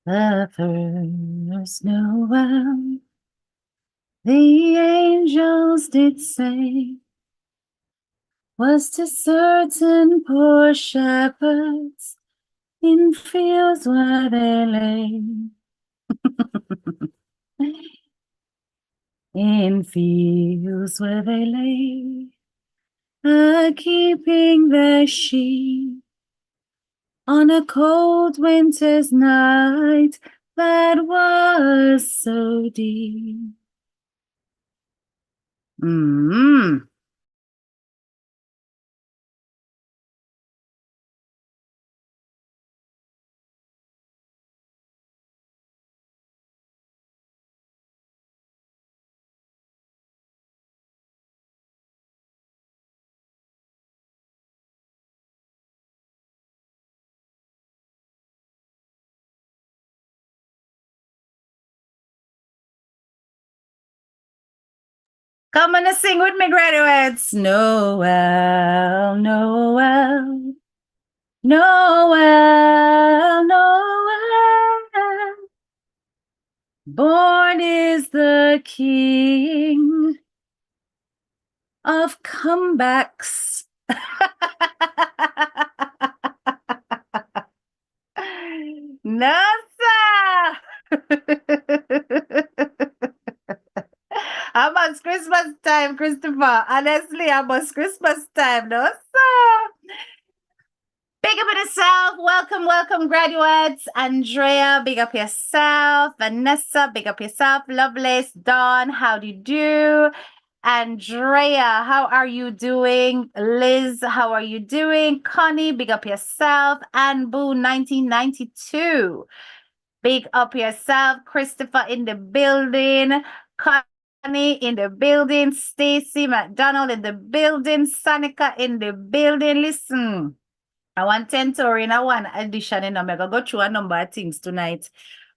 The first Noel, the angels did say, was to certain poor shepherds in fields where they lay. In fields where they lay, keeping their sheep on a cold winter's night that was so deep. Mm. Come on and sing with me, graduates. Noel, Noel, Noel, Noel. Born is the King of comebacks. No, sir. Almost Christmas time, Christopher. Honestly, almost Christmas time. No, sir. Big up yourself. Welcome, welcome, graduates. Andrea, big up yourself. Vanessa, big up yourself. Lovelace, Dawn, how do you do? Andrea, how are you doing? Liz, how are you doing? Connie, big up yourself. And Boo, 1992. Big up yourself. Christopher in the building. Connie in the building. Stacy McDonald in the building. Sanika in the building. Listen, I want 10 Tory in a one edition. I'm going to go through a number of things tonight.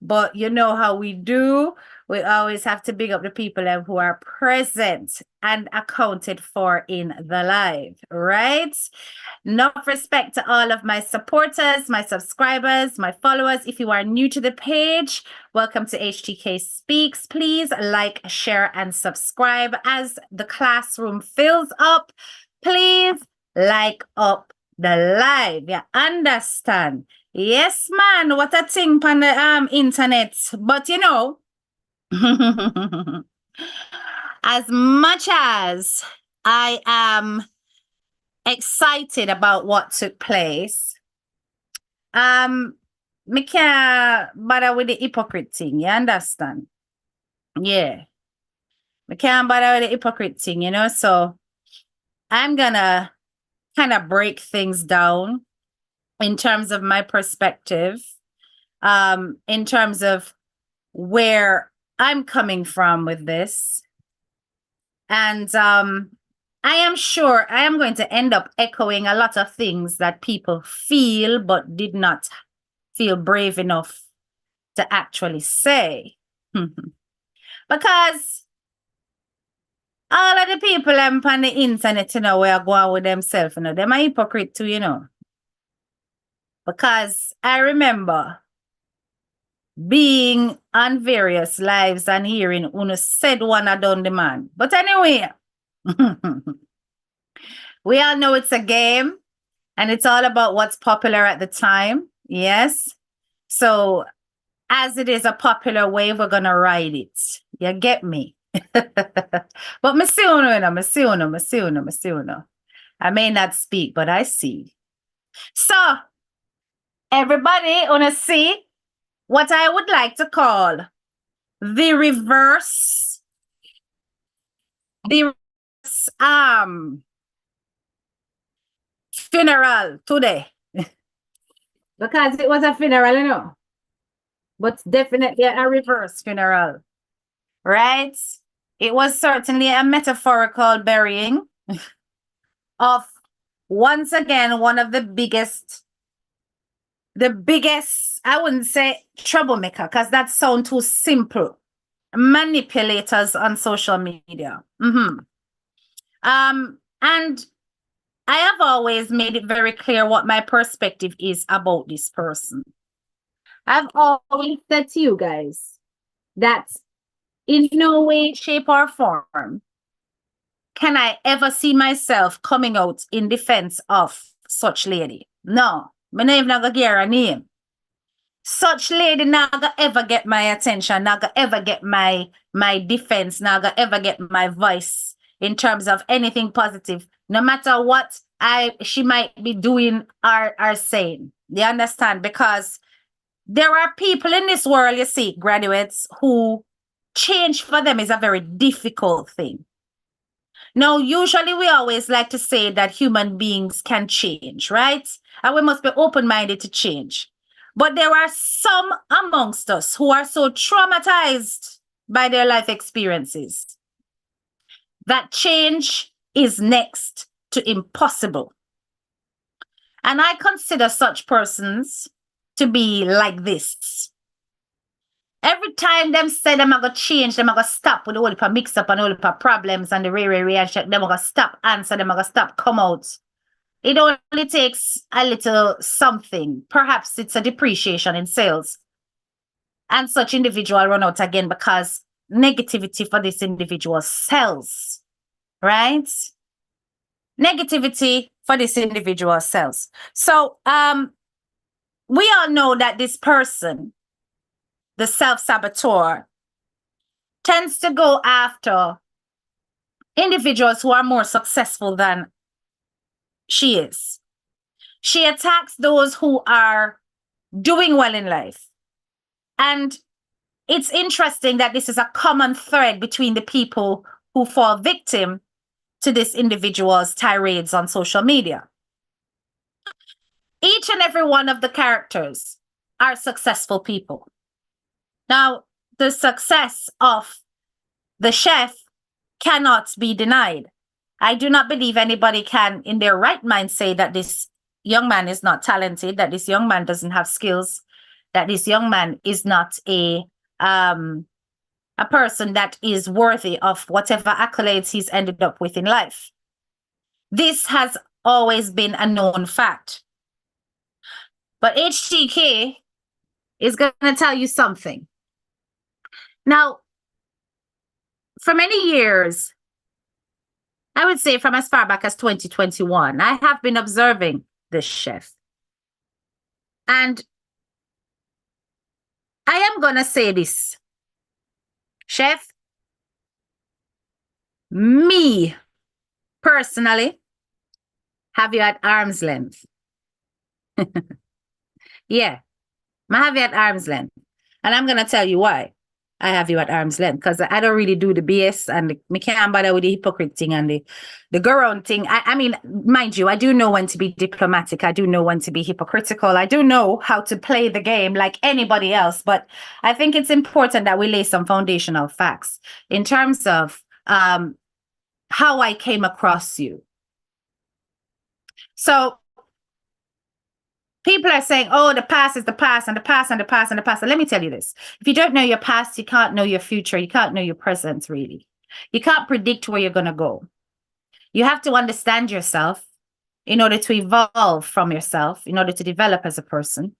But you know how we do. We always have to big up the people who are present and accounted for in the live, right? Enough respect to all of my supporters, my subscribers, my followers. If you are new to the page, welcome to HTK Speaks. Please like, share, and subscribe. As the classroom fills up, please like up the live. You understand? Yes, man. What a thing on the internet. But you know, as much as I am excited about what took place, me can't bother with the hypocrite thing. You understand? Yeah. Me can't bother with the hypocrite thing, you know? So I'm gonna kind of break things down in terms of my perspective, in terms of where I'm coming from with this. And I am sure I am going to end up echoing a lot of things that people feel but did not feel brave enough to actually say. Because all of the people on the internet, you know, we are going with themselves, you know, them are hypocrite too, you know. Because I remember being on various lives and hearing Uno said one I done the man. But anyway, we all know it's a game and it's all about what's popular at the time. Yes. So as it is a popular wave, we're gonna ride it. You get me? But me see uno. I may not speak, but I see. So everybody wanna see what I would like to call the reverse funeral today. Because it was a funeral, you know. But definitely a reverse funeral. Right? It was certainly a metaphorical burying of, once again, one of the biggest, I wouldn't say troublemaker, because that sounds too simple, manipulators on social media. And I have always made it very clear what my perspective is about this person. I've always said to you guys that in no way, shape, or form can I ever see myself coming out in defense of such lady. No, my name not gonna get her name. Such lady not gonna ever get my attention, not gonna ever get my defense, not gonna ever get my voice in terms of anything positive, no matter what she might be doing or saying. You understand? Because there are people in this world, you see, graduates, who change for them is a very difficult thing. Now, usually we always like to say that human beings can change, right? And we must be open-minded to change. But there are some amongst us who are so traumatized by their life experiences that change is next to impossible. And I consider such persons to be like this. Every time them say them are going to change, them are going to stop with the whole heap of mix up and the whole heap of problems and the reaction, them are going to stop answer, them are going to stop come out. It only takes a little something. Perhaps it's a depreciation in sales. And such individual run out again because negativity for this individual sells, right? Negativity for this individual sells. So we all know that this person, the self-saboteur, tends to go after individuals who are more successful than she is. She attacks those who are doing well in life. And it's interesting that this is a common thread between the people who fall victim to this individual's tirades on social media. Each and every one of the characters are successful people. Now, the success of the chef cannot be denied. I do not believe anybody can, in their right mind, say that this young man is not talented, that this young man doesn't have skills, that this young man is not a person that is worthy of whatever accolades he's ended up with in life. This has always been a known fact. But HTK is going to tell you something. Now, for many years, I would say from as far back as 2021, I have been observing this chef. And I am going to say this. Chef, me personally have you at arm's length. Yeah, I have you at arm's length. And I'm going to tell you why I have you at arm's length, because I don't really do the BS and me can't bother with the hypocrite thing and the go around thing. I mean, mind you, I do know when to be diplomatic. I do know when to be hypocritical. I do know how to play the game like anybody else. But I think it's important that we lay some foundational facts in terms of how I came across you. So people are saying, oh, the past is the past and the past and the past and the past. And let me tell you this. If you don't know your past, you can't know your future. You can't know your present, really. You can't predict where you're going to go. You have to understand yourself in order to evolve from yourself, in order to develop as a person.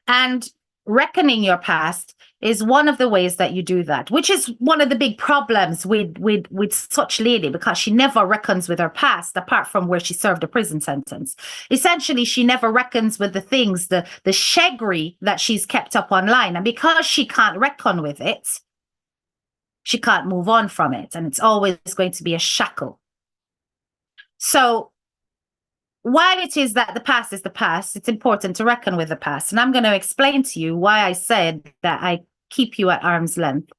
And reckoning your past is one of the ways that you do that, which is one of the big problems with such lady, because she never reckons with her past apart from where she served a prison sentence. Essentially, she never reckons with the things, the shaggery that she's kept up online. And because she can't reckon with it, she can't move on from it. And it's always going to be a shackle. So while it is that the past is the past, it's important to reckon with the past. And I'm going to explain to you why I said that I keep you at arm's length.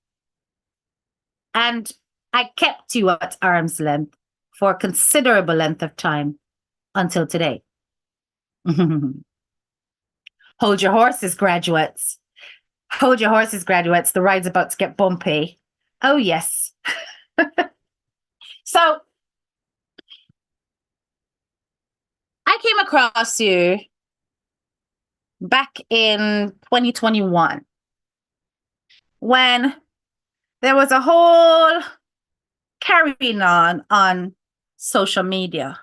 And I kept you at arm's length for a considerable length of time until today. Hold your horses, graduates. Hold your horses, graduates. The ride's about to get bumpy. Oh, yes. So I came across you back in 2021 when there was a whole carrying on social media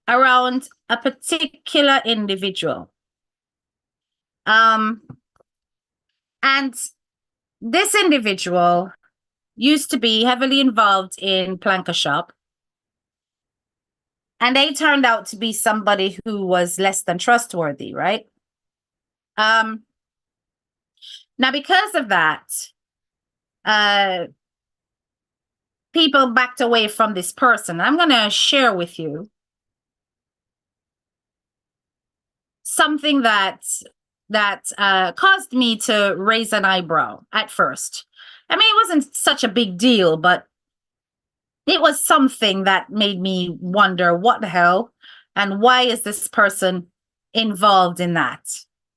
around a particular individual. And this individual used to be heavily involved in planker shop. And they turned out to be somebody who was less than trustworthy, right? Now, because of that, people backed away from this person. I'm going to share with you something that caused me to raise an eyebrow at first. I mean, it wasn't such a big deal, but it was something that made me wonder what the hell and why is this person involved in that?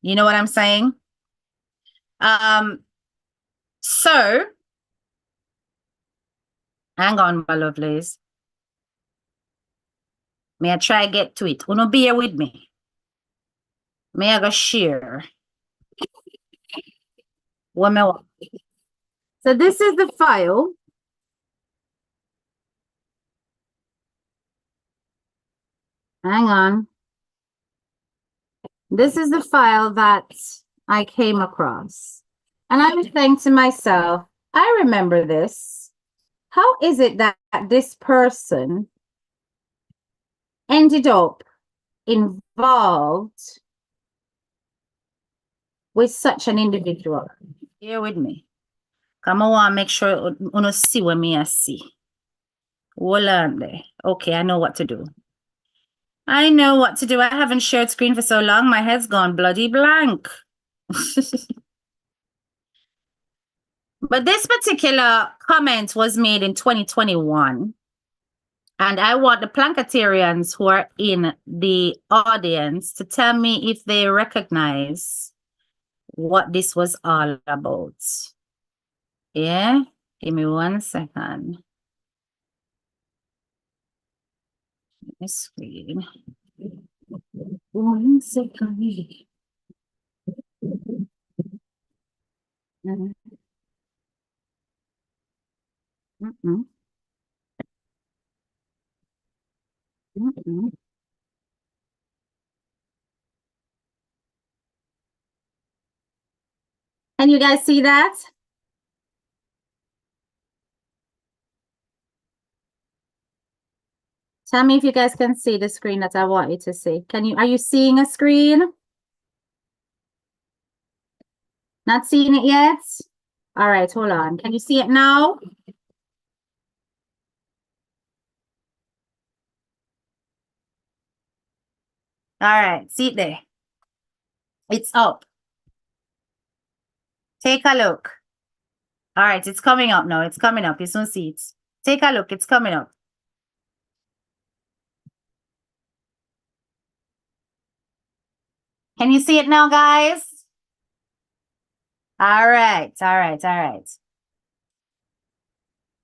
You know what I'm saying? So hang on, my lovelies. May I try get to it? Uno bear with me. May I go share? One more. So this is the file. Hang on. This is the file that I came across. And I was saying to myself, I remember this. How is it that this person ended up involved with such an individual? Here with me. Come on, make sure you see what me I see. Hold on there. Okay, I know what to do. I know what to do. I haven't shared screen for so long. My head's gone bloody blank. But this particular comment was made in 2021. And I want the Planketarians who are in the audience to tell me if they recognize what this was all about. Yeah? Give me 1 second. Let me screen. 1 second. Can you guys see that? Tell me if you guys can see the screen that I want you to see. Are you seeing a screen? Not seeing it yet? All right, hold on. Can you see it now? All right, see it there. It's up. Take a look. All right, it's coming up now. It's coming up. You soon see it. Take a look. It's coming up. Can you see it now, guys? All right, all right, all right.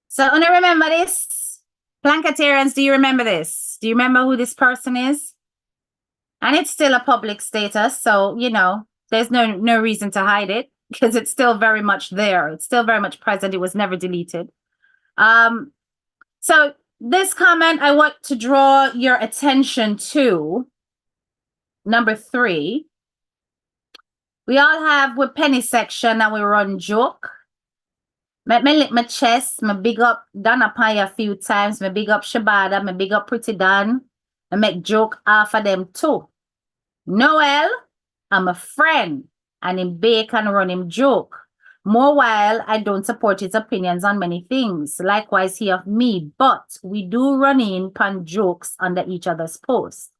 So, I want to remember this. Planketarians, do you remember this? Do you remember who this person is? And it's still a public status, so, you know, there's no reason to hide it because it's still very much there. It's still very much present. It was never deleted. So this comment, I want to draw your attention to number 3. We all have with penny section and we run joke. Me lick my chest, me big up Donna Pie a few times, me big up Shabada, me big up Pretty Dan, I make joke off of them too. Noel, I'm a friend, and him bake and run him joke. More while, I don't support his opinions on many things. Likewise, he of me, but we do run in pan jokes under each other's posts.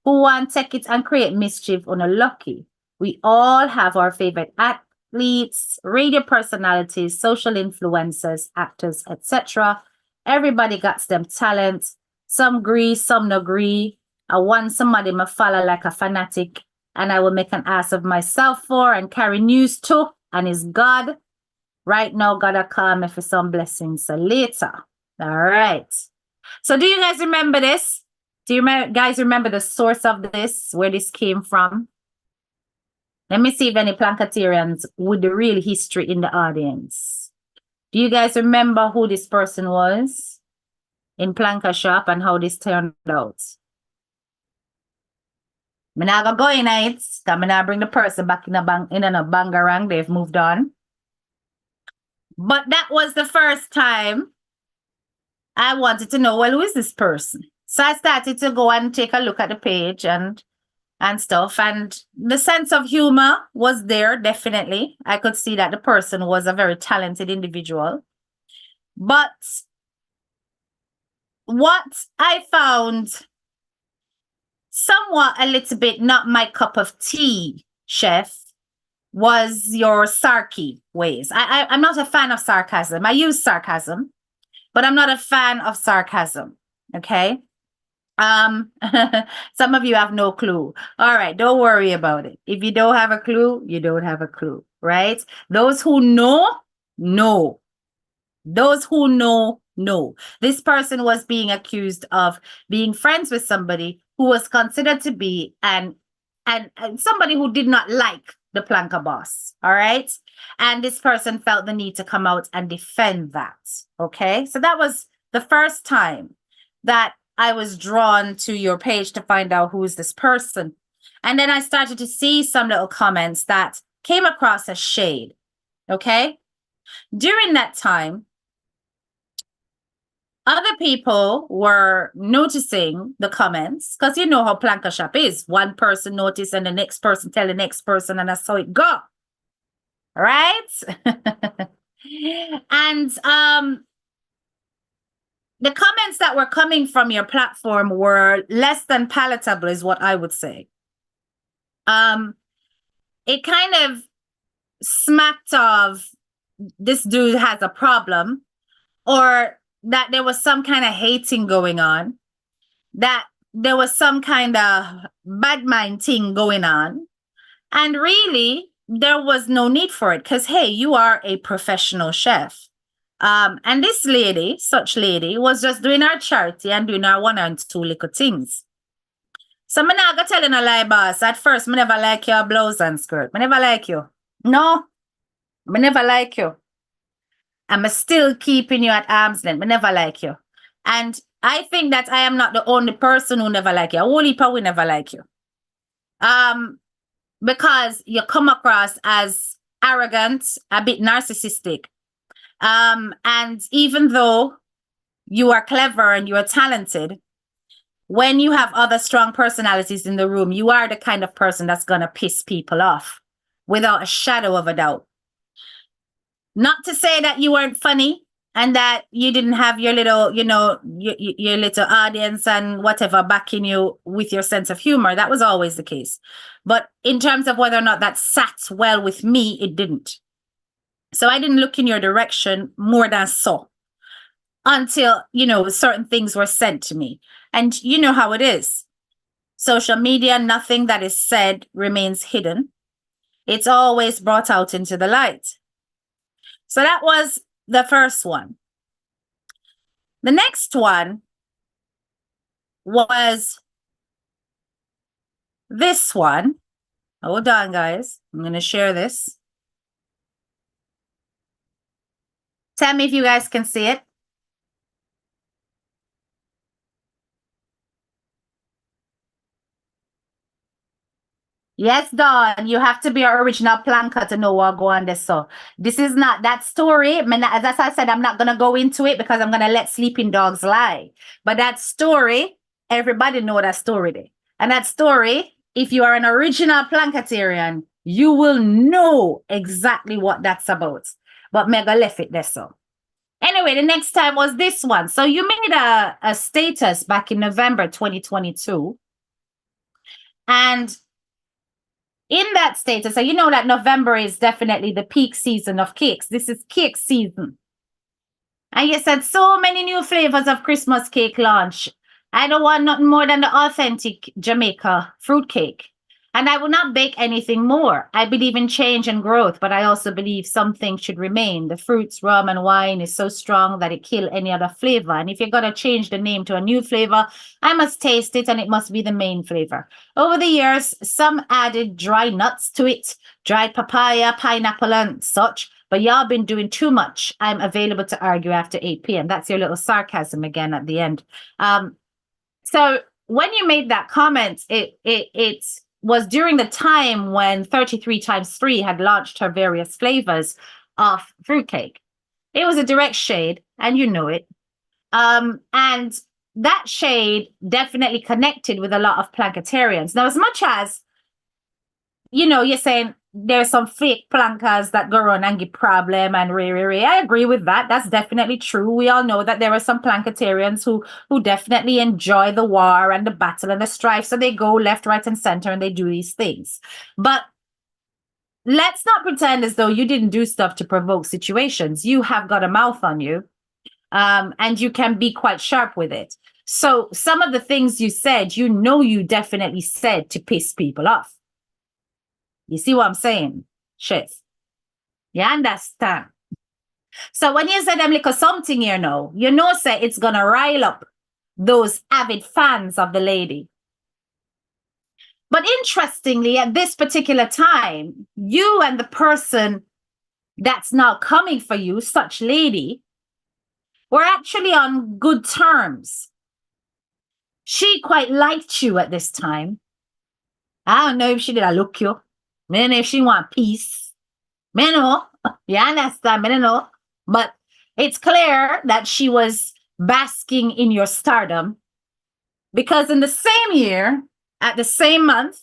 Who want take it and create mischief on a lucky? We all have our favorite athletes, radio personalities, social influencers, actors, etc. Everybody got them talent. Some agree, some no agree. I want somebody me follow like a fanatic, and I will make an ass of myself for and carry news to, and is God. Right now, God call me for some blessings. So later. All right. So do you guys remember this? Do you guys remember the source of this, where this came from? Let me see if any Planketarians with the real history in the audience. Do you guys remember who this person was in Planker Shop and how this turned out? I'm not go in it. I'm not bring the person back in a bangarang. They've moved on. But that was the first time I wanted to know, well, who is this person? So I started to go and take a look at the page and stuff. And the sense of humor was there, definitely. I could see that the person was a very talented individual. But what I found somewhat a little bit not my cup of tea, Chef, was your sarky ways. I'm not a fan of sarcasm. I use sarcasm, but I'm not a fan of sarcasm. Okay. Some of you have no clue. All right, don't worry about it. If you don't have a clue, you don't have a clue, right? Those who know. Those who know. This person was being accused of being friends with somebody who was considered to be and somebody who did not like the planker boss. All right. And this person felt the need to come out and defend that. Okay. So that was the first time that I was drawn to your page to find out who is this person. And then I started to see some little comments that came across as shade. Okay. During that time, other people were noticing the comments because you know how planker shop is. One person noticed and the next person tell the next person, and that's how it go. Right? And the comments that were coming from your platform were less than palatable, is what I would say. It kind of smacked of this dude has a problem, or that there was some kind of hating going on, that there was some kind of bad mind thing going on. And really, there was no need for it because, hey, you are a professional chef. And this lady, such lady, was just doing her charity and doing her one and two little things. So I'm not going to tell you a lie, boss. At first, I never like your blouse and skirt. I never like you. No, I never like you. I'm still keeping you at arm's length. I never like you. And I think that I am not the only person who never like you. A whole heap of we never like you. Because you come across as arrogant, a bit narcissistic. And even though you are clever and you are talented, when you have other strong personalities in the room, you are the kind of person that's going to piss people off without a shadow of a doubt. Not to say that you weren't funny and that you didn't have your little, your little audience and whatever backing you with your sense of humor. That was always the case. But in terms of whether or not that sat well with me, it didn't. So I didn't look in your direction more than so until, certain things were said to me. And you know how it is. Social media, nothing that is said remains hidden. It's always brought out into the light. So that was the first one. The next one was this one. Hold on, guys. I'm going to share this. Tell me if you guys can see it. Yes, Dawn, you have to be an original planker to know what go on this. So this is not that story. As I said, I'm not going to go into it because I'm going to let sleeping dogs lie. But that story, everybody know that story there. And that story, if you are an original Plankatarian, you will know exactly what that's about. But Mega left it there so. Anyway, the next time was this one. So you made a status back in November 2022. And in that status, so you know that November is definitely the peak season of cakes. This is cake season. And you said so many new flavors of Christmas cake launch. I don't want nothing more than the authentic Jamaica fruit cake. And I will not bake anything more. I believe in change and growth, but I also believe something should remain. The fruits, rum, and wine is so strong that it kills any other flavor. And if you're going to change the name to a new flavor, I must taste it, and it must be the main flavor. Over the years, some added dry nuts to it, dried papaya, pineapple, and such. But y'all been doing too much. I'm available to argue after 8 p.m. That's your little sarcasm again at the end. So when you made that comment, it was during the time when 33 times 3 had launched her various flavors of fruitcake. It was a direct shade, and you know it. And that shade definitely connected with a lot of Planketarians. Now, as much as, you're saying there's some fake plankers that go around and give problem and I agree with that. That's definitely true. We all know that there are some Planketarians who definitely enjoy the war and the battle and the strife. So they go left, right, and center and they do these things. But let's not pretend as though you didn't do stuff to provoke situations. You have got a mouth on you, and you can be quite sharp with it. So some of the things you said, you definitely said to piss people off. You see what I'm saying, Chef? You understand? So when you say them little something, say it's going to rile up those avid fans of the lady. But interestingly, at this particular time, you and the person that's now coming for you, such lady, were actually on good terms. She quite liked you at this time. I don't know if she did look you. I don't know if she want peace. I don't know. You understand? I don't know. But it's clear that she was basking in your stardom, because in the same year, at the same month,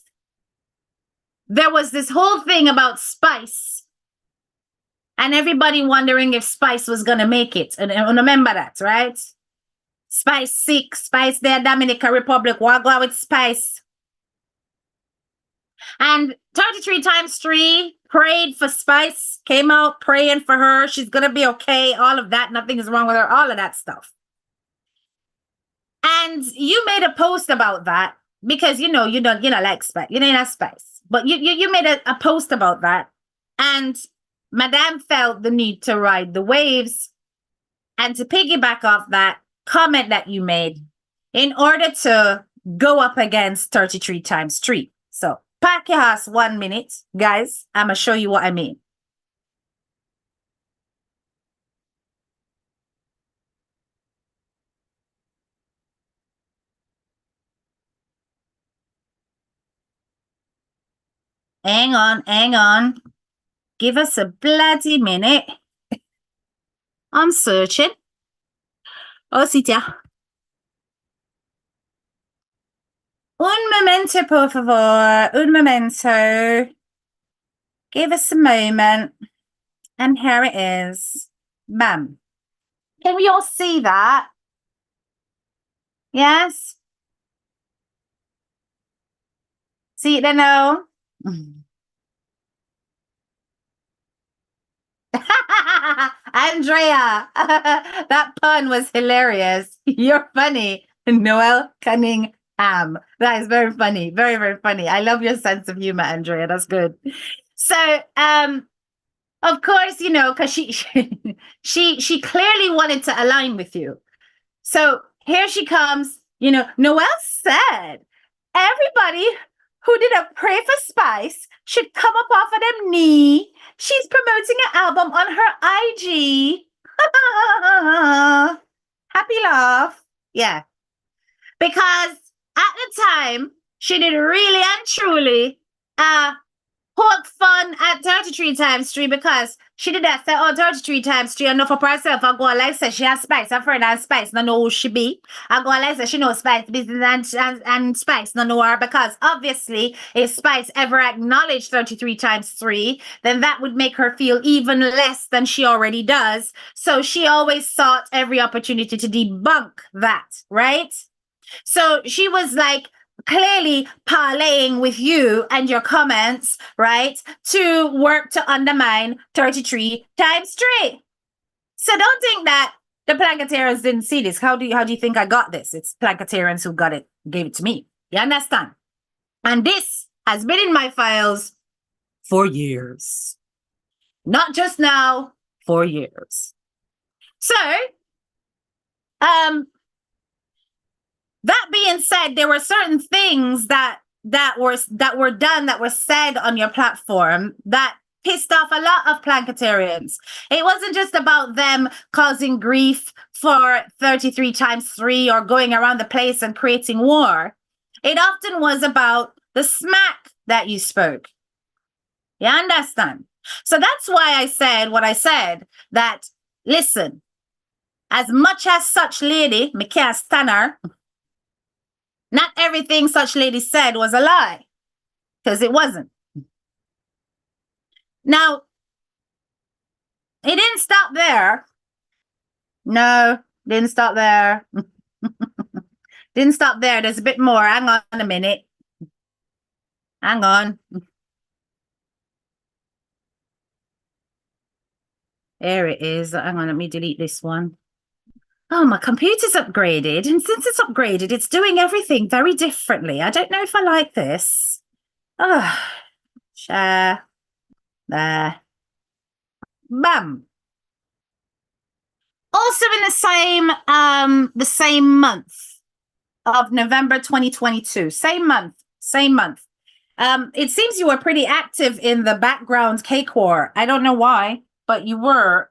there was this whole thing about Spice and everybody wondering if Spice was going to make it. And remember that, right? Spice sick, Spice there, Dominican Republic, what go with Spice? And 33 times 3 prayed for Spice, came out praying for her. She's going to be okay. All of that. Nothing is wrong with her. All of that stuff. And you made a post about that because, you don't like Spice. You don't like Spice. But you made a post about that. And Madame felt the need to ride the waves and to piggyback off that comment that you made in order to go up against 33 times 3. So pack your ass 1 minute, guys. I'm going to show you what I mean. Hang on. Give us a bloody minute. I'm searching. Oh, Sitia. Un momento, por favor. Un momento. Give us a moment. And here it is. Bam. Can we all see that? Yes? See it now? Andrea, that pun was hilarious. You're funny. Noel Cunningham. That is very funny. Very, very funny. I love your sense of humor, Andrea. That's good. So, of course, because she clearly wanted to align with you. So here she comes. Noel said, everybody who didn't pray for Spice should come up off of them knee. She's promoting an album on her IG. Happy laugh. Yeah. Because at the time, she did really and truly poke fun at 33 times 3 because she did that say, 33 times 3 enough for herself. I go like say she has Spice. Her friend has Spice. No know who she be. I go like say she knows Spice business and Spice no know her, because obviously if Spice ever acknowledged 33 times 3, then that would make her feel even less than she already does. So she always sought every opportunity to debunk that, right? So she was like clearly parlaying with you and your comments, right, to work to undermine 33 times 3. So don't think that the Planketarians didn't see this. How do you think I got this? It's Planketarians who gave it to me. You understand? And this has been in my files for years. Not just now, for years. So, that being said, there were certain things that were done, that were said on your platform that pissed off a lot of Planketarians. It wasn't just about them causing grief for 33 times 3 or going around the place and creating war. It often was about the smack that you spoke. You understand? So that's why I said what I said, that, listen, as much as such lady, me can't stand her, not everything such lady said was a lie, because it wasn't. Now, it didn't stop there. No, didn't stop there. Didn't stop there. There's a bit more. Hang on a minute. Hang on. There it is. Hang on, let me delete this one. Oh, my computer's upgraded. And since it's upgraded, it's doing everything very differently. I don't know if I like this. Oh, share. There. Bam. Also in the same month of November 2022. Same month. It seems you were pretty active in the background cake war. I don't know why, but you were.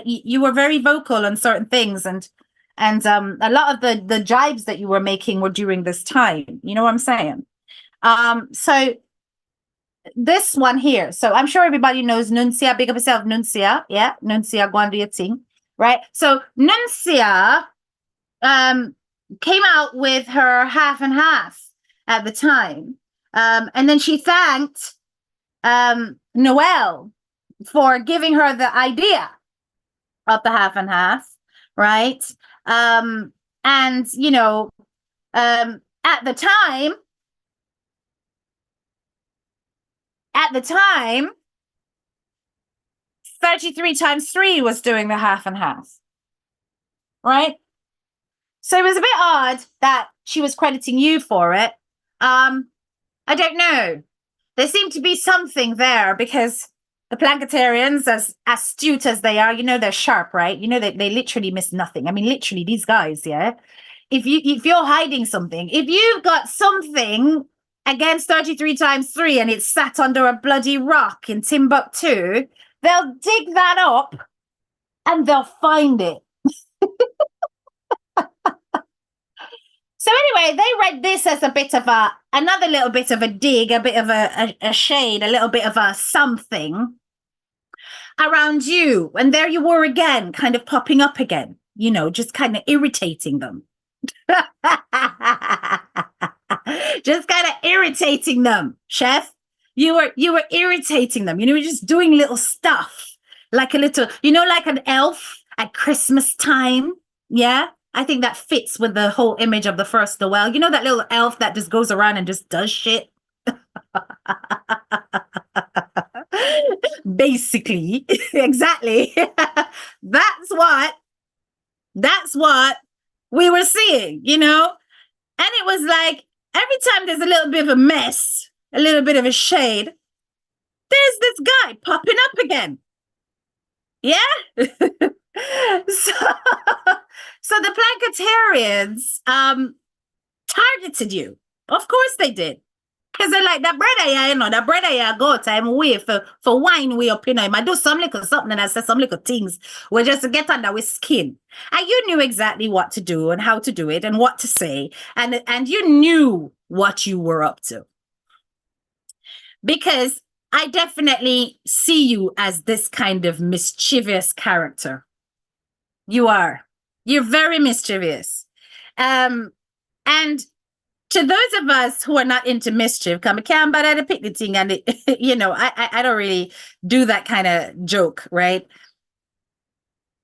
You were very vocal on certain things, and a lot of the jibes that you were making were during this time. You know what I'm saying? So this one here. So I'm sure everybody knows Nuncia. Big up yourself, Nuncia. Yeah, Nuncia, go and do your thing, right? So Nuncia came out with her half and half at the time, and then she thanked Noel for giving her the idea of the half and half, right? And you know, at the time, 33 times 3 was doing the half and half, right? So it was a bit odd that she was crediting you for it. I don't know. There seemed to be something there, because the Planketarians, as astute as they are, you know, they're sharp, right? You know, they literally miss nothing. I mean, literally, these guys, yeah? If you're hiding something, if you've got something against 33 times 3 and it's sat under a bloody rock in Timbuktu, they'll dig that up and they'll find it. So anyway, they read this as a bit of another little bit of a dig, a bit of a shade, a little bit of a something around you. And there you were again, kind of popping up again, you know, just kind of irritating them. Just kind of irritating them, chef. You were irritating them. You know, you're just doing little stuff, like a little, you know, like an elf at Christmas time. Yeah. I think that fits with the whole image of the first Noel. You know, that little elf that just goes around and just does shit. Basically, exactly. That's what we were seeing, you know? And it was like, every time there's a little bit of a mess, a little bit of a shade, there's this guy popping up again. Yeah? So the Planketarians targeted you. Of course they did. Because they're like, that brother here, you know, that brother here go time way for wine way up, you know, he might do some little something and I say some little things where just to get under with skin. And you knew exactly what to do and how to do it and what to say. And you knew what you were up to. Because I definitely see you as this kind of mischievous character. You are. You're very mischievous. And to those of us who are not into mischief, come can but I pick the thing and you know, I don't really do that kind of joke, right?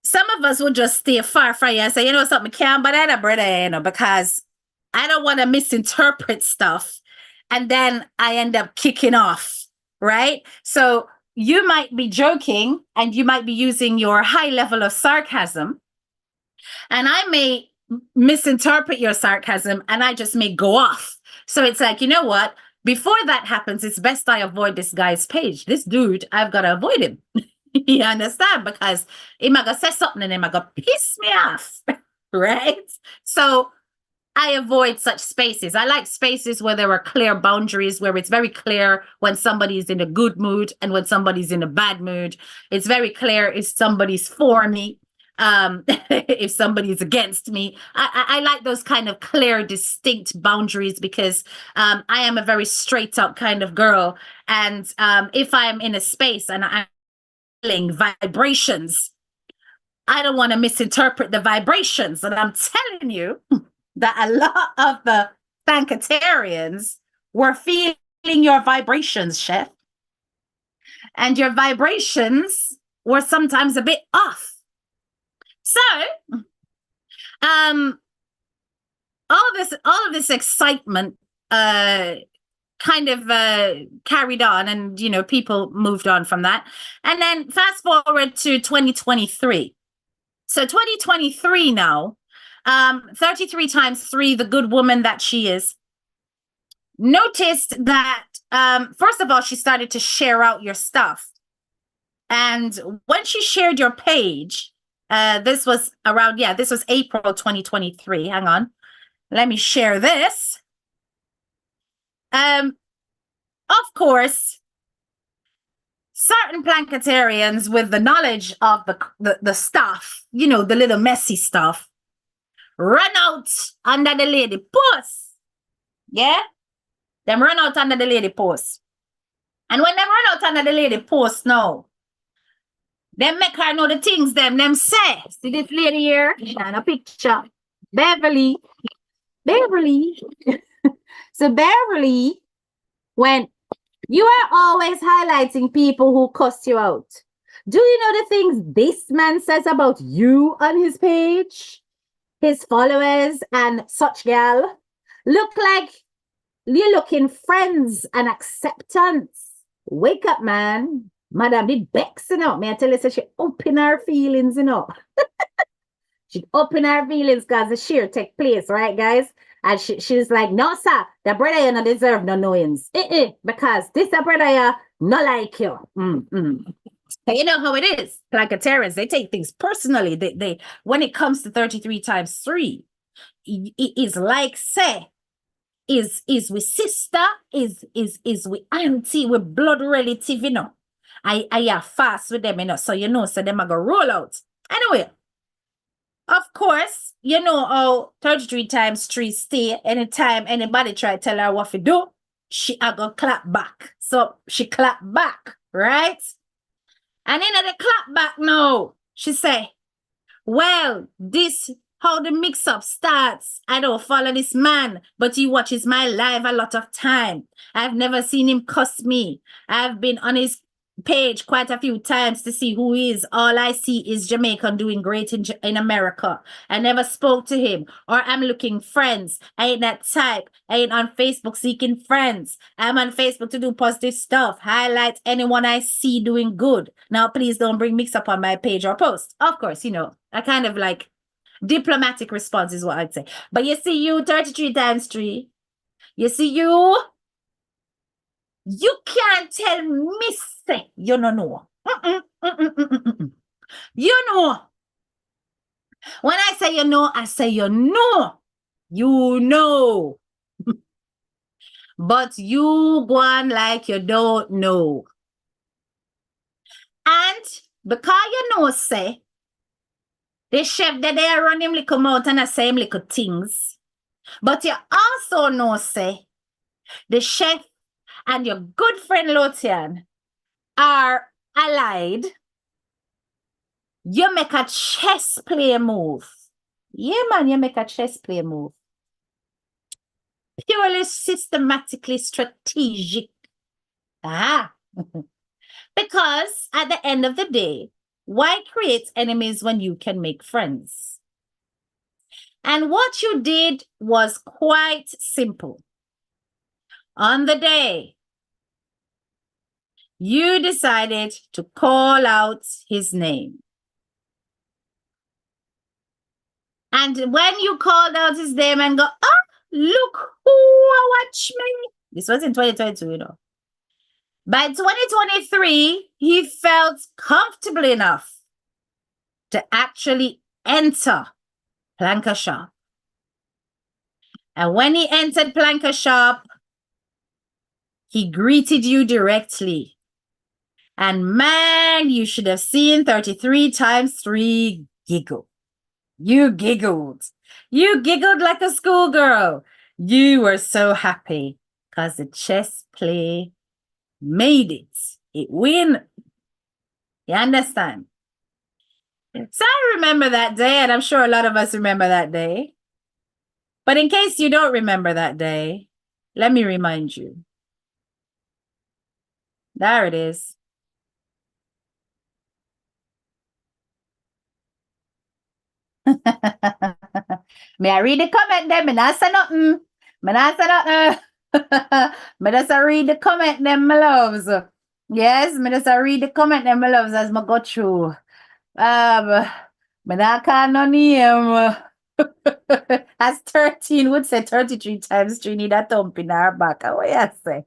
Some of us will just stay far from you and say, you know something, can but I brother, you know, because I don't want to misinterpret stuff and then I end up kicking off, right? So you might be joking and you might be using your high level of sarcasm, and I may misinterpret your sarcasm and I just may go off. So it's like, you know what? Before that happens, it's best I avoid this guy's page. This dude, I've got to avoid him. You understand? Because he might go say something and he might go piss me off. Right? So I avoid such spaces. I like spaces where there are clear boundaries, where it's very clear when somebody's in a good mood and when somebody's in a bad mood. It's very clear if somebody's for me, if somebody's against me. I like those kind of clear, distinct boundaries because I am a very straight up kind of girl. And if I'm in a space and I'm feeling vibrations, I don't want to misinterpret the vibrations. And I'm telling you that a lot of the Thankatarians were feeling your vibrations, chef. And your vibrations were sometimes a bit off. So, all of this excitement kind of carried on, and people moved on from that. And then fast forward to 2023. So 2023 now, 33 times 3, the good woman that she is, noticed that, first of all, she started to share out your stuff. And when she shared your page, this was April 2023. Hang on. Let me share this. Of course, certain Planketarians with the knowledge of the stuff, the little messy stuff, run out under the lady post. Yeah? Them run out under the lady post. And when them run out under the lady post now, them make her know the things them say. See this lady here? And a picture. Beverly. So Beverly, when you are always highlighting people who cuss you out, do you know the things this man says about you on his page? His followers and such gal look like you're looking friends and acceptance. Wake up, man. Madam did Bex, May I tell you, so she open her feelings, She open her feelings because the sheer take place, right, guys? And she's like, no, sir, the brother you not deserve no knowings. Because this brother you not like you. You know how it is. Planketarians, they take things personally. They when it comes to 33 times 3, it is like say, is with sister, is with auntie, with blood relative, I have fast with them, so so them are gonna roll out. Anyway, of course, how 33 times 3 stay. Anytime anybody try to tell her what to do, she a go clap back. So she clap back, right? And in the clap back now, she say, well, this how the mix-up starts. I don't follow this man, but he watches my live a lot of time. I've never seen him cuss me. I've been on his page quite a few times to see who he is. All I see is Jamaican doing great in America. I never spoke to him, or I'm looking friends. I ain't that type. I ain't on Facebook seeking friends. I'm on Facebook to do positive stuff, highlight anyone I see doing good. Now, please don't bring mix up on my page or post. Of course, I kind of like diplomatic response is what I'd say. But you see, you 33 times 3, you see, you can't tell me say you no know. You know. When I say I say you know. You know. But you go on like you don't know. And because say, the chef that they run him little mouth and I say him little things. But you also say, the chef and your good friend Lotian are allied. You make a chess play move. Yeah, man, you make a chess play move. Purely systematically strategic. Because at the end of the day, why create enemies when you can make friends? And what you did was quite simple. On the day, you decided to call out his name. And when you called out his name and go, oh, look who watch me. This was in 2022, By 2023, he felt comfortable enough to actually enter Lancashire. And when he entered Planker shop, he greeted you directly. And man, you should have seen 33 times 3 giggle. You giggled. You giggled like a schoolgirl. You were so happy because the chess play made it. It win. You understand? So I remember that day, and I'm sure a lot of us remember that day. But in case you don't remember that day, let me remind you. There it is. May I read the comment then? Me not say nothing. Me not say nothing. Me just a read the comment then, my loves. Yes, me just a read the comment then, my loves, as me go through. Me not call no name. As 13 would say 33 times 3 need a thump in her back. What you say?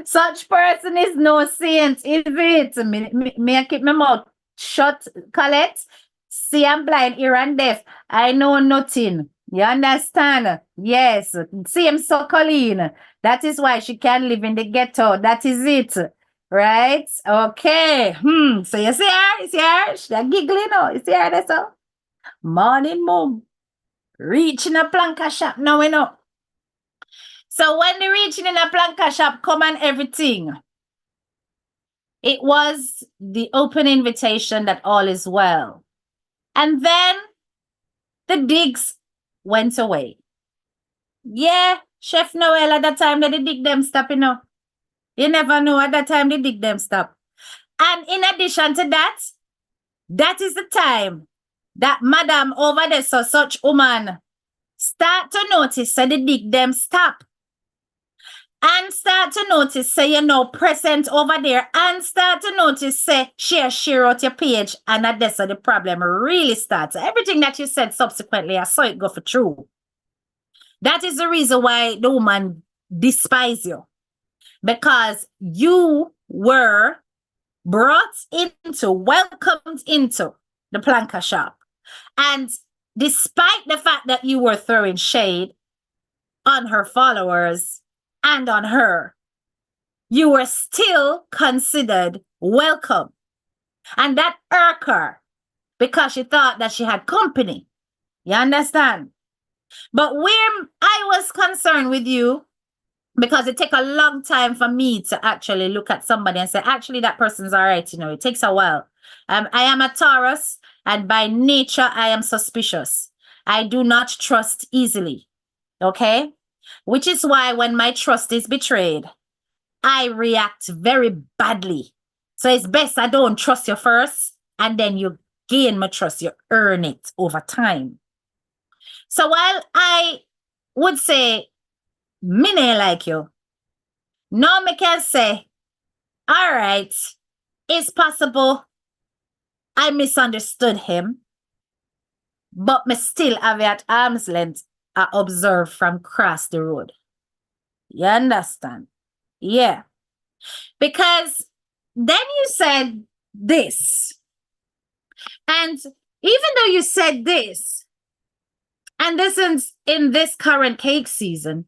Such person is no saint, is it? Me keep my mouth shut, Colette. See, I'm blind, ear and deaf. I know nothing. You understand? Yes. See, I'm so Colleen. That is why she can't live in the ghetto. That is it. Right? Okay. So you see her? You see her? She's giggling now. You see her? That's all. Morning, mom. Reaching a planka shop now, we know. So when the reaching in a planka shop come and everything, it was the open invitation that all is well. And then the digs went away. Yeah, Chef Noel, at that time that the dig them stop, you know. You never know at that time the dig them stop. And in addition to that, that is the time that Madam over there, so such woman, start to notice that the dig them stop. And start to notice, say, you know, present over there. And start to notice, say, share out your page. And that's how the problem really starts. Everything that you said subsequently, I saw it go for true. That is the reason why the woman despise you. Because you were welcomed into the planker shop. And despite the fact that you were throwing shade on her followers, and on her, you were still considered welcome. And that irked her because she thought that she had company. You understand? But where I was concerned with you, because it takes a long time for me to actually look at somebody and say, actually, that person's all right. You know, it takes a while. I am a Taurus, and by nature, I am suspicious. I do not trust easily. Okay? Which is why when my trust is betrayed, I react very badly. So it's best I don't trust you first, and then you gain my trust. You earn it over time. So while I would say, me nay like you, now me can say, all right, it's possible I misunderstood him, but me still have it at arm's length. I observe from across the road. You understand? Yeah. Because then you said this. And even though you said this, and this is in this current cake season,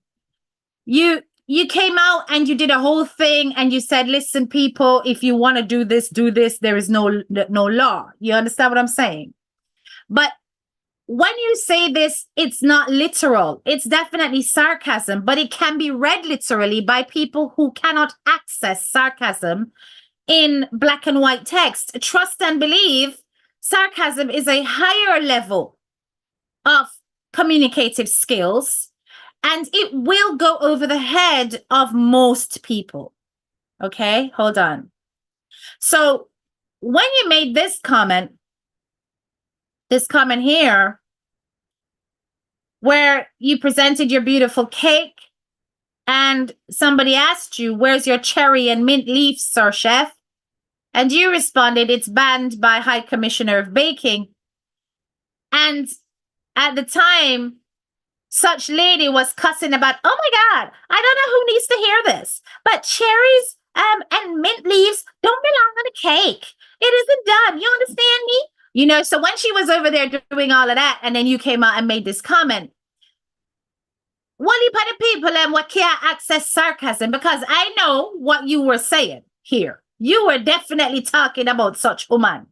you came out and you did a whole thing and you said, listen, people, if you want to do this, do this. There is no law. You understand what I'm saying? But when you say this, it's not literal. It's definitely sarcasm, but it can be read literally by people who cannot access sarcasm in black and white text. Trust and believe, sarcasm is a higher level of communicative skills, and it will go over the head of most people. Okay, hold on. So when you made this comment here, where you presented your beautiful cake and somebody asked you, where's your cherry and mint leaf, Sir Chef? And you responded, it's banned by High Commissioner of Baking. And at the time, such lady was cussing about, oh my God, I don't know who needs to hear this, but cherries and mint leaves don't belong on a cake. It isn't done. You understand me? You know, so when she was over there doing all of that, and then you came out and made this comment, One heap of the people what can't access sarcasm because I know what you were saying here. You were definitely talking about such woman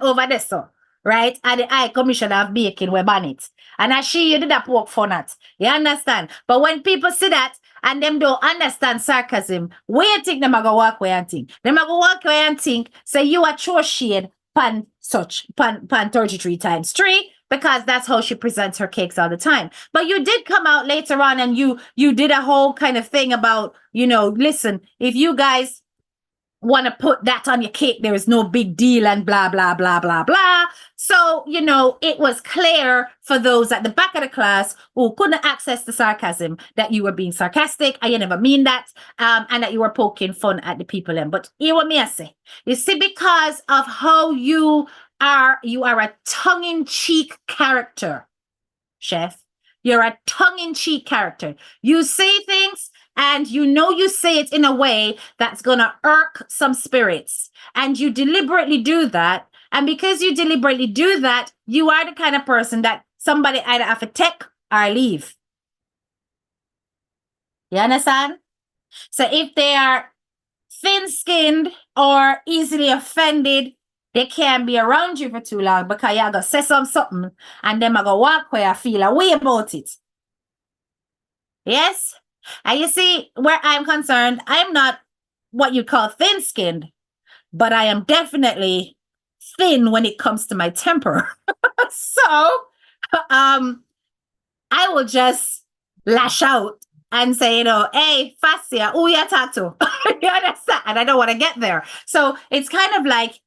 over there, so right? And the High Commissioner of Baking were ban it. And as she you did that poke for that. You understand? But when people see that and them don't understand sarcasm, where you think them a go walk away and think? Them a go walk away and think, say you a throw shade pan 33 times 3 because that's how she presents her cakes all the time. But you did come out later on and you did a whole kind of thing about, listen, if you guys want to put that on your cake, there is no big deal and blah, blah, blah, blah, blah. So, it was clear for those at the back of the class who couldn't access the sarcasm that you were being sarcastic and you never mean that, and that you were poking fun at the people. But hear what me I say. You see, because of how you are a tongue-in-cheek character, Chef. You're a tongue-in-cheek character. You say things and you say it in a way that's going to irk some spirits. And you deliberately do that. And because you deliberately do that, you are the kind of person that somebody either have to take or leave. You understand? So if they are thin-skinned or easily offended, they can't be around you for too long because you're going to say something and then I go walk where I feel a way about it. Yes? And you see, where I'm concerned, I'm not what you call thin-skinned, but I am definitely thin when it comes to my temper. So, I will just lash out and say, hey, Fascia, who you talk to? You understand? And I don't want to get there. So it's kind of like,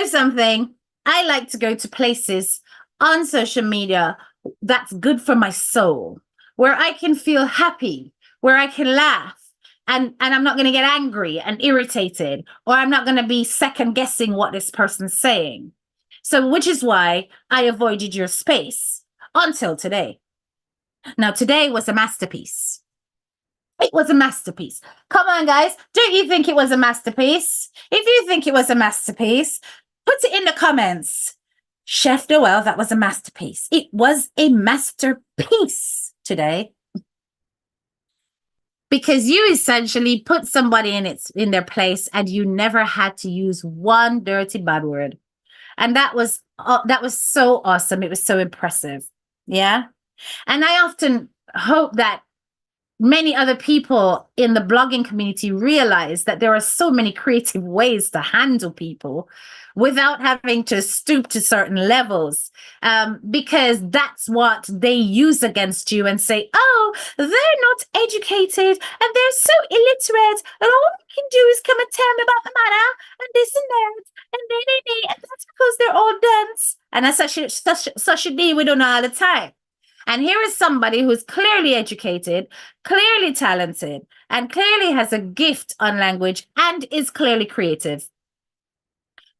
something, I like to go to places on social media that's good for my soul, where I can feel happy, where I can laugh, and I'm not going to get angry and irritated, or I'm not going to be second guessing what this person's saying. So, which is why I avoided your space until today. Now, today was a masterpiece. It was a masterpiece. Come on, guys. Don't you think it was a masterpiece? If you think it was a masterpiece, put it in the comments. Chef Noel, that was a masterpiece. It was a masterpiece today. Because you essentially put somebody in their place and you never had to use one dirty bad word. And that was so awesome. It was so impressive. Yeah. And I often hope that many other people in the blogging community realize that there are so many creative ways to handle people without having to stoop to certain levels, because that's what they use against you and say, oh, they're not educated and they're so illiterate and all they can do is come and tell me about the matter and this and that and and that's because they're all dense. And that's such a deal we don't know all the time. And here is somebody who's clearly educated, clearly talented, and clearly has a gift on language and is clearly creative,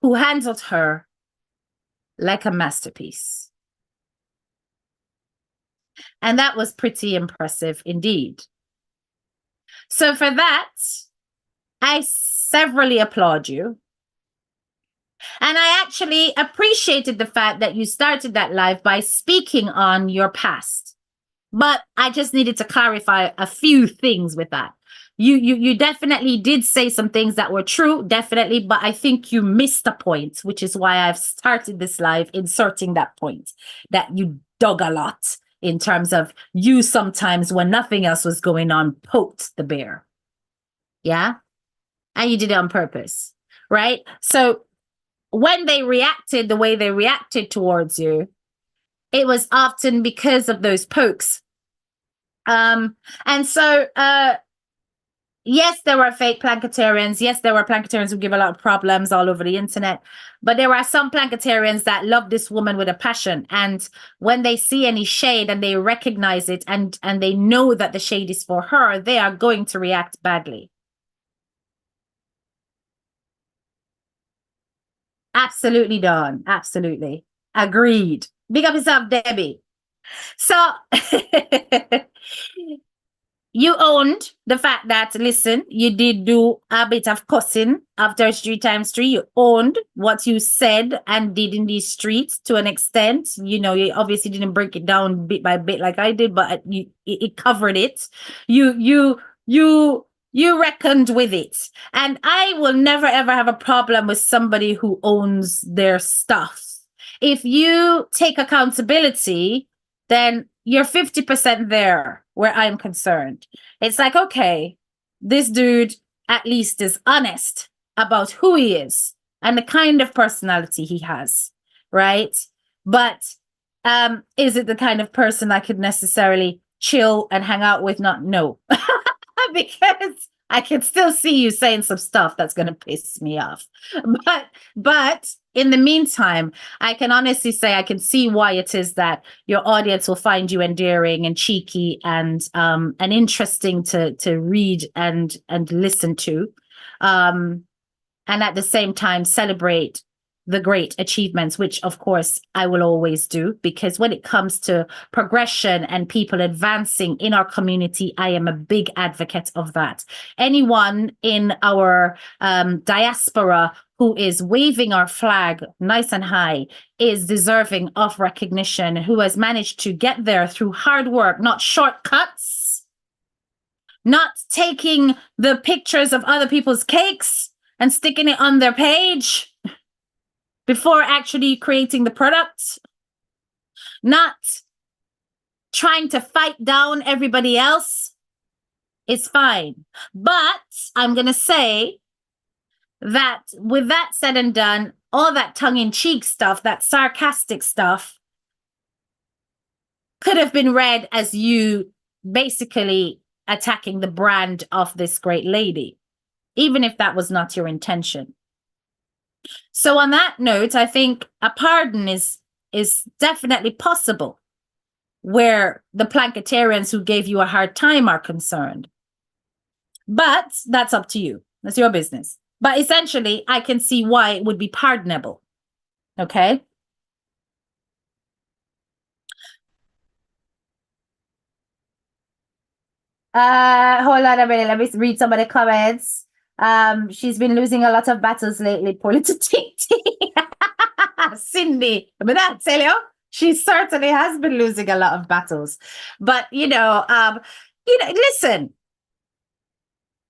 who handled her like a masterpiece. And that was pretty impressive indeed. So for that, I severally applaud you. And I actually appreciated the fact that you started that live by speaking on your past. But I just needed to clarify a few things with that. You definitely did say some things that were true, definitely, but I think you missed a point, which is why I've started this live inserting that point, that you dug a lot in terms of you sometimes, when nothing else was going on, poked the bear. Yeah? And you did it on purpose, right? So when they reacted the way they reacted towards you, it was often because of those pokes. And so, yes, there were fake Planketarians. Yes, there were Planketarians who give a lot of problems all over the internet. But there are some Planketarians that love this woman with a passion. And when they see any shade and they recognize it and they know that the shade is for her, they are going to react badly. Absolutely, Dawn. Absolutely. Agreed. Big up yourself, Debbie. So, You owned the fact that, listen, you did do a bit of cussing after 3 times 3. You owned what you said and did in these streets to an extent. You know, you obviously didn't break it down bit by bit like I did, but it covered it. You reckoned with it. And I will never ever have a problem with somebody who owns their stuff. If you take accountability, then you're 50% there where I'm concerned. It's like, okay, this dude at least is honest about who he is and the kind of personality he has, right? But is it the kind of person I could necessarily chill and hang out with? Not no. Because I can still see you saying some stuff that's going to piss me off. But in the meantime, I can honestly say I can see why it is that your audience will find you endearing and cheeky and interesting to read and listen to, and at the same time celebrate the great achievements, which of course I will always do, because when it comes to progression and people advancing in our community, I am a big advocate of that. Anyone in our diaspora who is waving our flag nice and high is deserving of recognition, who has managed to get there through hard work, not shortcuts, not taking the pictures of other people's cakes and sticking it on their page before actually creating the product, not trying to fight down everybody else. It's fine. But I'm going to say that with that said and done, all that tongue-in-cheek stuff, that sarcastic stuff, could have been read as you basically attacking the brand of this great lady, even if that was not your intention. So on that note, I think a pardon is definitely possible where the Planketarians who gave you a hard time are concerned. But that's up to you. That's your business. But essentially, I can see why it would be pardonable. Okay? Hold on a minute. Let me read some of the comments. She's been losing a lot of battles lately. Poor little Titi. Cindy, but that tell you, she certainly has been losing a lot of battles. But listen.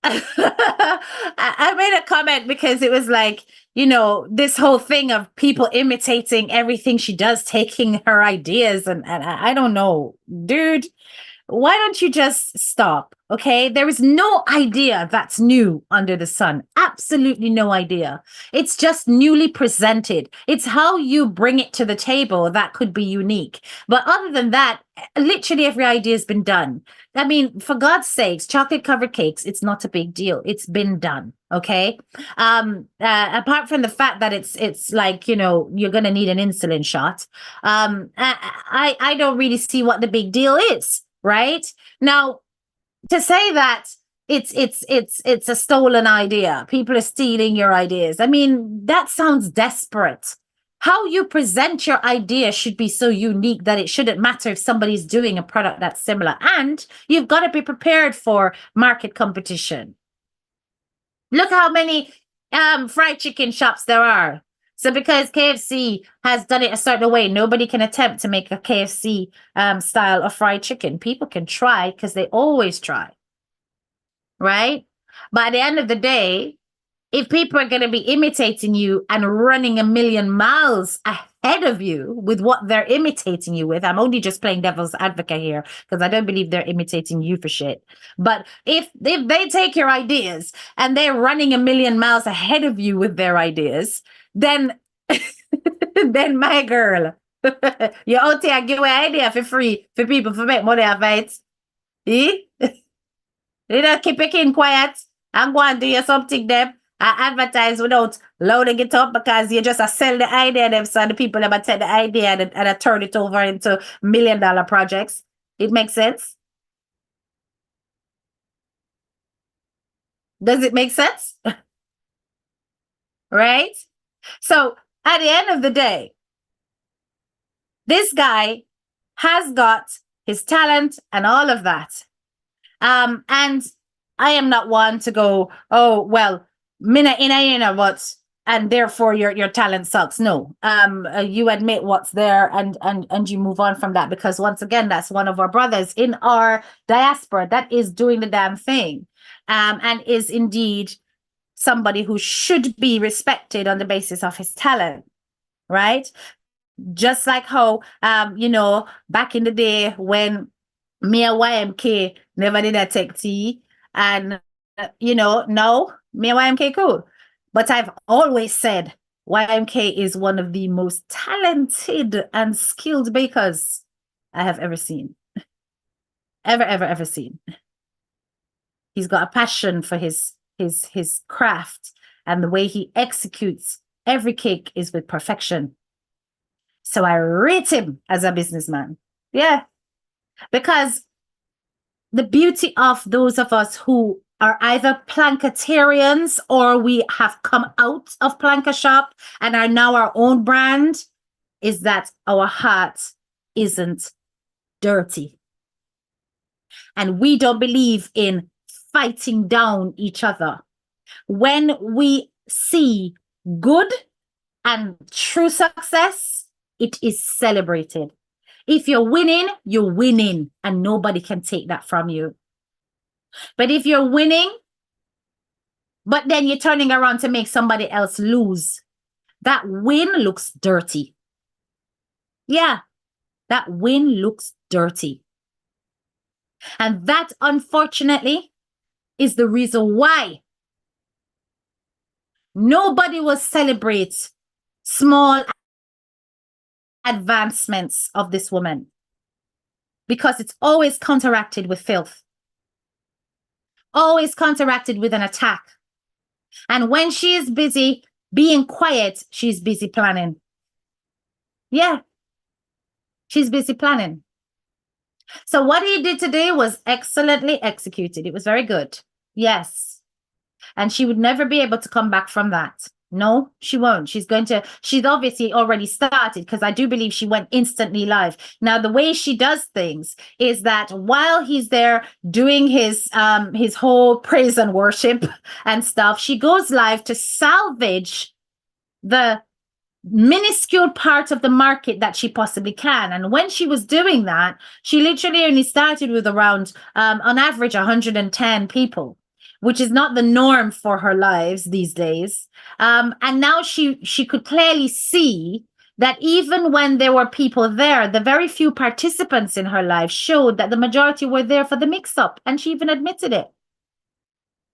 I made a comment because it was like, this whole thing of people imitating everything she does, taking her ideas, and I don't know, dude. Why don't you just stop? Okay. There is no idea that's new under the sun. Absolutely no idea. It's just newly presented. It's how you bring it to the table that could be unique. But other than that, literally every idea has been done. I mean, for God's sakes, chocolate covered cakes, it's not a big deal. It's been done. Okay. Apart from the fact that it's like, you're going to need an insulin shot. I don't really see what the big deal is. Right now, to say that it's a stolen idea, people are stealing your ideas. I mean, that sounds desperate. How you present your idea should be so unique that it shouldn't matter if somebody's doing a product that's similar. And you've got to be prepared for market competition. Look how many fried chicken shops there are. So because KFC has done it a certain way, nobody can attempt to make a KFC style of fried chicken. People can try because they always try, right? But at the end of the day, if people are going to be imitating you and running a million miles ahead of you with what they're imitating you with, I'm only just playing devil's advocate here because I don't believe they're imitating you for shit. But if they take your ideas and they're running a million miles ahead of you with their ideas, then my girl, you out here give away idea for free for people to make money off it. Eh? You know, keep your king quiet and go and do your something them. I advertise without loading it up because you just sell the idea them, so the people never take the idea and turn it over into $1 million projects. It makes sense. Does it make sense? Right? So at the end of the day, this guy has got his talent and all of that. And I am not one to go, oh, well, mina ina what, and therefore your talent sucks. No. You admit what's there and you move on from that, because once again, that's one of our brothers in our diaspora that is doing the damn thing. And is indeed somebody who should be respected on the basis of his talent, right? Just like how back in the day when me and YMK never did a take tea, and no, me and YMK cool. But I've always said YMK is one of the most talented and skilled bakers I have ever seen. Ever seen. He's got a passion for his craft, and the way he executes every cake is with perfection. So I rate him as a businessman. Yeah. Because the beauty of those of us who are either Planketarians or we have come out of Planker Shop and are now our own brand is that our heart isn't dirty. And we don't believe in fighting down each other. When we see good and true success, it is celebrated. If you're winning, and nobody can take that from you. But if you're winning, but then you're turning around to make somebody else lose, that win looks dirty. Yeah, that win looks dirty. And that, unfortunately, is the reason why nobody will celebrate small advancements of this woman, because it's always counteracted with filth, always counteracted with an attack. And when she is busy being quiet, she's busy planning. Yeah, she's busy planning. So what he did today was excellently executed. It was very good. Yes. And she would never be able to come back from that. No, she won't. She's obviously already started, because I do believe she went instantly live. Now, the way she does things is that while he's there doing his whole praise and worship and stuff, she goes live to salvage the minuscule part of the market that she possibly can. And when she was doing that, she literally only started with around, on average, 110 people, which is not the norm for her lives these days. And now she could clearly see that even when there were people there, the very few participants in her life showed that the majority were there for the mix-up. And she even admitted it.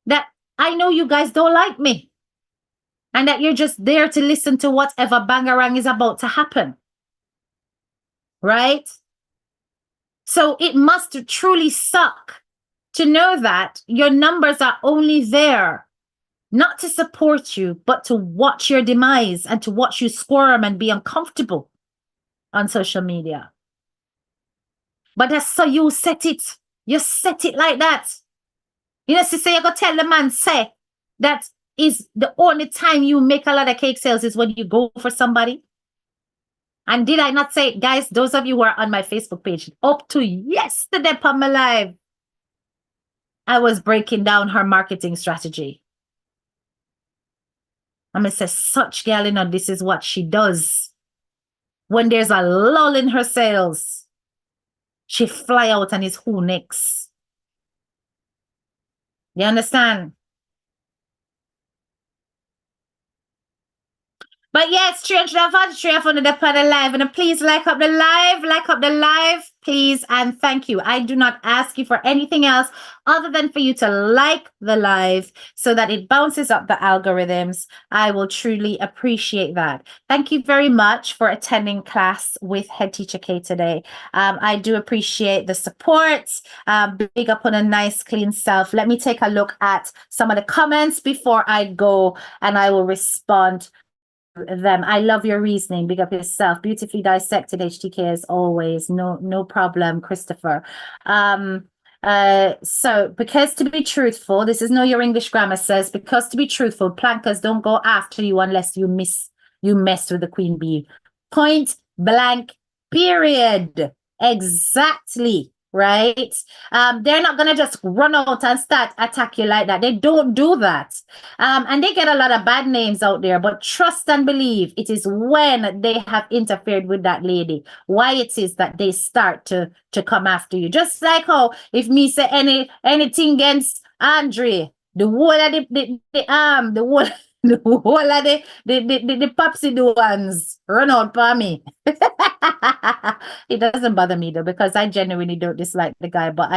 That, I know you guys don't like me, and that you're just there to listen to whatever bangarang is about to happen. Right? So it must truly suck to know that your numbers are only there not to support you, but to watch your demise and to watch you squirm and be uncomfortable on social media. But that's so you set it. You set it like that. You know, say you go tell the man, say, that is the only time you make a lot of cake sales is when you go for somebody. And did I not say, guys, those of you who are on my Facebook page, up to yesterday on my live, I was breaking down her marketing strategy. I'm going to say, such gal, this is what she does. When there's a lull in her sales, she fly out and is who next. You understand? But yes, 343 of the live, and please like up the live, please, and thank you. I do not ask you for anything else other than for you to like the live so that it bounces up the algorithms. I will truly appreciate that. Thank you very much for attending class with Head Teacher K today. I do appreciate the support. Big up on a nice, clean self. Let me take a look at some of the comments before I go, and I will respond them. I love your reasoning. Big up yourself. Beautifully dissected, HTK, as always. No problem, Christopher. So because to be truthful, this is no your English grammar says, because to be truthful, plankers don't go after you unless you messed with the queen bee. Point blank, period. Exactly. right? They're not gonna just run out and start attack you like that. They don't do that. And they get a lot of bad names out there, but trust and believe it is when they have interfered with that lady, why it is that they start to come after you. Just like how if me say anything against Andre, the whole of the whole the whole of the popsy ones run out for me. It doesn't bother me though, because I genuinely don't dislike the guy, but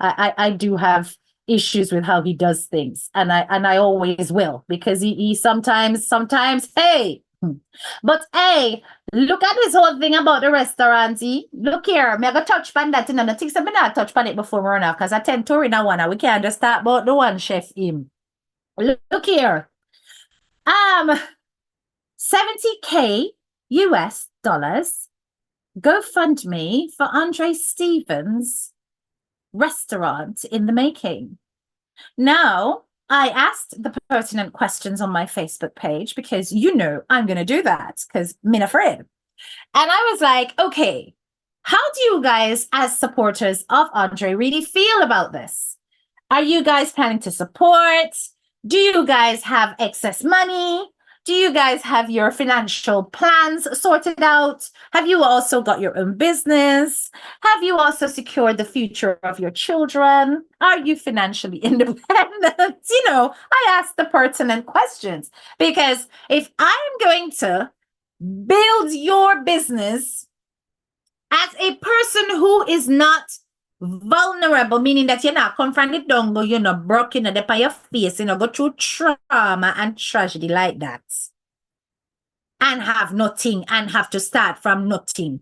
I do have issues with how he does things, and I always will, because he sometimes hey. But hey, look at this whole thing about the restaurant. Look here, me go touch on that, and I think I'm not touch on it before we run off, because I tend Tory now one, and we can't just talk about the one chef him. Look here. 70K US dollars GoFundMe for Andre Stevens' restaurant in the making. Now, I asked the pertinent questions on my Facebook page, because I'm going to do that, because I'm not afraid. And I was like, okay, how do you guys as supporters of Andre really feel about this? Are you guys planning to support? Do you guys have excess money? Do you guys have your financial plans sorted out? Have you also got your own business? Have you also secured the future of your children? Are you financially independent? I ask the pertinent questions, because if I'm going to build your business as a person who is not vulnerable, meaning that you're not come from the dongle, you're not broken up on your face, go through trauma and tragedy like that, and have nothing and have to start from nothing.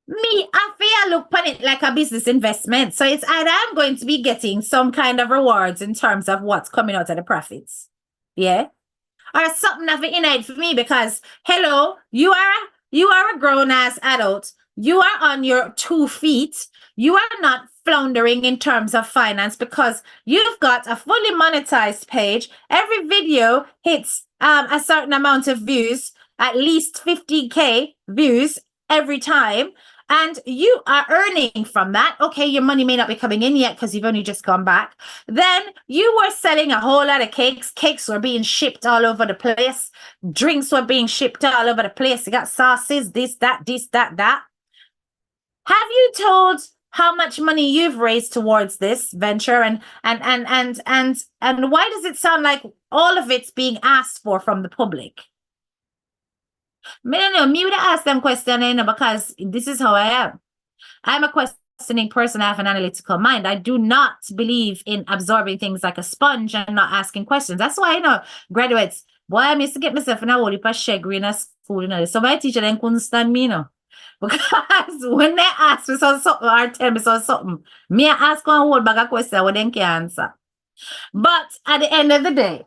Me, I feel look upon it like a business investment. So it's either I'm going to be getting some kind of rewards in terms of what's coming out of the profits. Yeah. Or something of it in it for me, because hello, you are a grown-ass adult. You are on your 2 feet. You are not floundering in terms of finance, because you've got a fully monetized page. Every video hits a certain amount of views, at least 50K views every time. And you are earning from that. Okay, your money may not be coming in yet because you've only just gone back. Then you were selling a whole lot of cakes. Cakes were being shipped all over the place. Drinks were being shipped all over the place. You got sauces, this, that. Have you told how much money you've raised towards this venture? And why does it sound like all of it's being asked for from the public? Me don't know. Me would ask them questions, because this is how I am. I'm a questioning person. I have an analytical mind. I do not believe in absorbing things like a sponge and not asking questions. That's why, graduates, boy, I used to get myself in a whole heap of shaggy in a school, So my teacher then couldn't stand me, Because when they ask me something or tell me something, me ask one whole bag of questions what they can answer. But at the end of the day,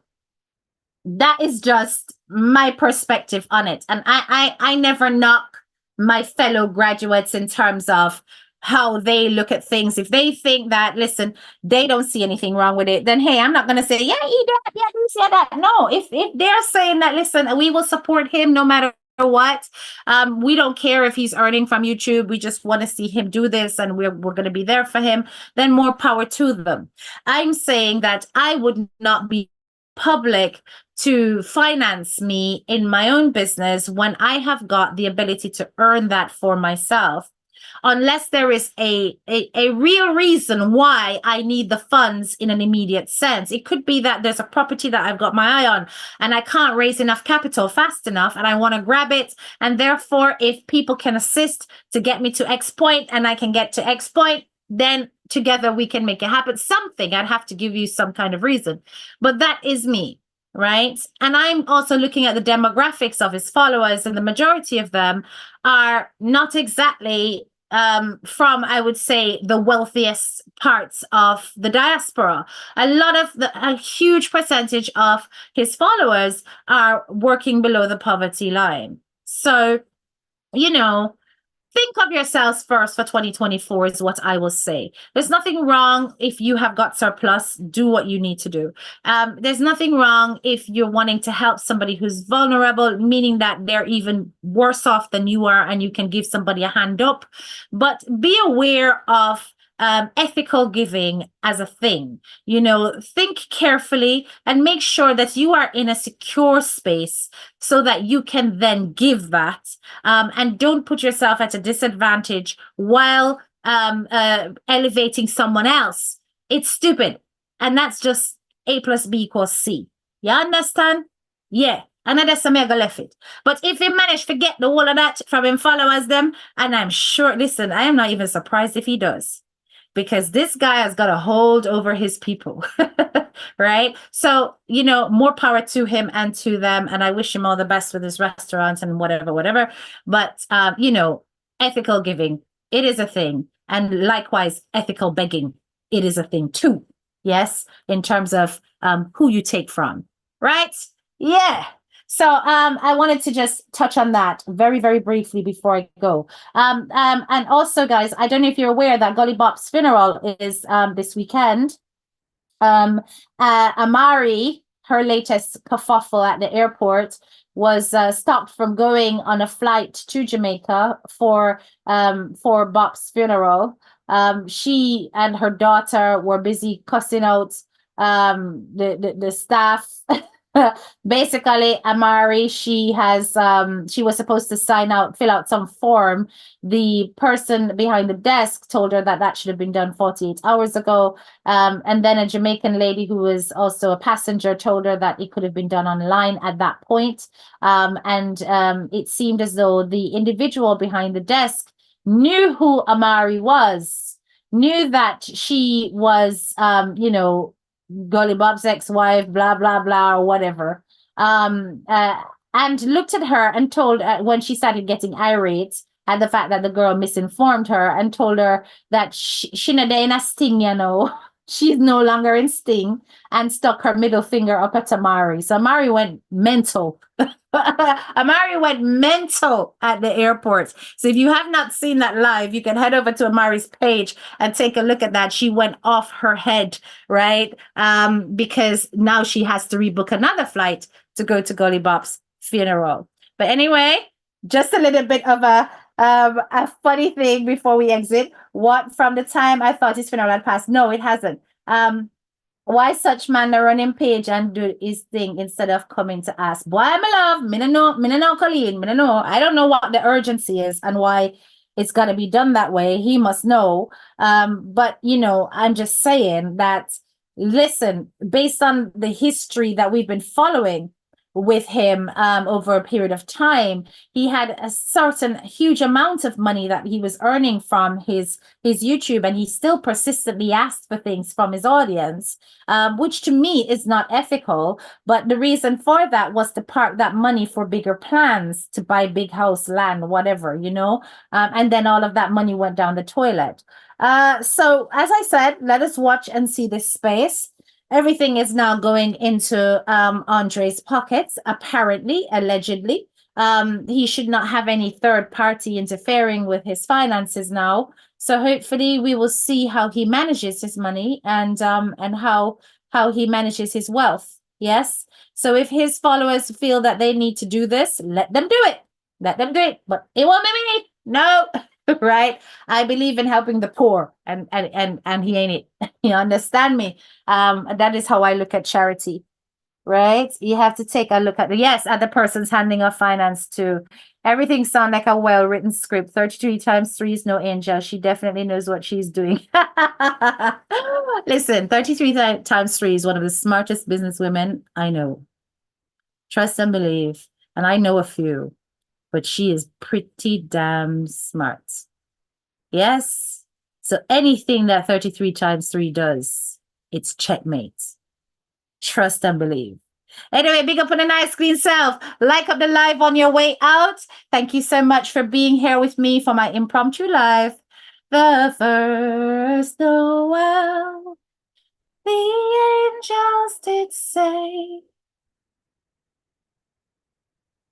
that is just my perspective on it. And I never knock my fellow graduates in terms of how they look at things. If they think that, listen, they don't see anything wrong with it, then hey, I'm not going to say, yeah, he did, yeah, he said that. No, if they're saying that, listen, we will support him no matter what. We don't care if he's earning from YouTube. We just want to see him do this, and we're going to be there for him. Then more power to them. I'm saying that I would not be public to finance me in my own business when I have got the ability to earn that for myself, unless there is a real reason why I need the funds in an immediate sense. It could be that there's a property that I've got my eye on and I can't raise enough capital fast enough and I want to grab it. And therefore, if people can assist to get me to X point and I can get to X point, then together we can make it happen. Something, I'd have to give you some kind of reason. But that is me, right? And I'm also looking at the demographics of his followers, and the majority of them are not exactly from, I would say, the wealthiest parts of the diaspora. A huge percentage of his followers are working below the poverty line. So, think of yourselves first for 2024 is what I will say. There's nothing wrong if you have got surplus, do what you need to do. There's nothing wrong if you're wanting to help somebody who's vulnerable, meaning that they're even worse off than you are and you can give somebody a hand up. But be aware of ethical giving as a thing. Think carefully and make sure that you are in a secure space so that you can then give that, and don't put yourself at a disadvantage while elevating someone else. It's stupid. And that's just A plus B equals C. You understand? Yeah. And that's a mega left it. But if he managed to get the whole of that from him followers them, and I'm sure, listen, I am not even surprised if he does. Because this guy has got a hold over his people, right? So, more power to him and to them. And I wish him all the best with his restaurants and whatever. But, ethical giving, it is a thing. And likewise, ethical begging, it is a thing too. Yes, in terms of who you take from, right? Yeah. So I wanted to just touch on that very, very briefly before I go. And also, guys, I don't know if you're aware that Gully Bop's funeral is this weekend. Amari, her latest kerfuffle at the airport, was stopped from going on a flight to Jamaica for Bop's funeral. She and her daughter were busy cussing out the staff. Basically, Amari, she was supposed to fill out some form. The person behind the desk told her that should have been done 48 hours ago. And then a Jamaican lady who was also a passenger told her that it could have been done online at that point. And it seemed as though the individual behind the desk knew who Amari was, knew that she was, Gully Bob's ex-wife, blah, blah, blah, or whatever. And looked at her and told, when she started getting irate at the fact that the girl misinformed her and told her that she not in a sting, she's no longer in sting, and stuck her middle finger up at Amari. So Amari went mental. Amari went mental at the airport. So if you have not seen that live, you can head over to Amari's page and take a look at that. She went off her head, right? Because now she has to rebook another flight to go to Gully Bop's funeral. But anyway, just a little bit of a funny thing before we exit. What, from the time I thought his funeral had passed? No, it hasn't. Why such man a running page and do his thing instead of coming to ask? Boy, my love, me no know, Colleen, me no know. I don't know what the urgency is and why it's got to be done that way. He must know. But, I'm just saying that, listen, based on the history that we've been following with him over a period of time, he had a certain huge amount of money that he was earning from his YouTube, and he still persistently asked for things from his audience, which to me is not ethical. But the reason for that was to park that money for bigger plans, to buy big house, land, whatever, and then all of that money went down the toilet. So as I said, let us watch and see this space. Everything is now going into Andre's pockets, apparently, allegedly. He should not have any third party interfering with his finances now. So hopefully we will see how he manages his money and how he manages his wealth. Yes. So if his followers feel that they need to do this, let them do it. Let them do it. But it won't be me. No. Right? I believe in helping the poor, and he ain't it. You understand me? That is how I look at charity, right? You have to take a look at the person's handing off finance too. Everything sounds like a well-written script. 33 times 3 is no angel. She definitely knows what she's doing. Listen, 33 times 3 is one of the smartest businesswomen I know. Trust and believe. And I know a few. But she is pretty damn smart. Yes. So anything that 33 times 3 does, it's checkmate. Trust and believe. Anyway, big up on the nice clean self. Like up the live on your way out. Thank you so much for being here with me for my impromptu live. The first Noel, the angels did say,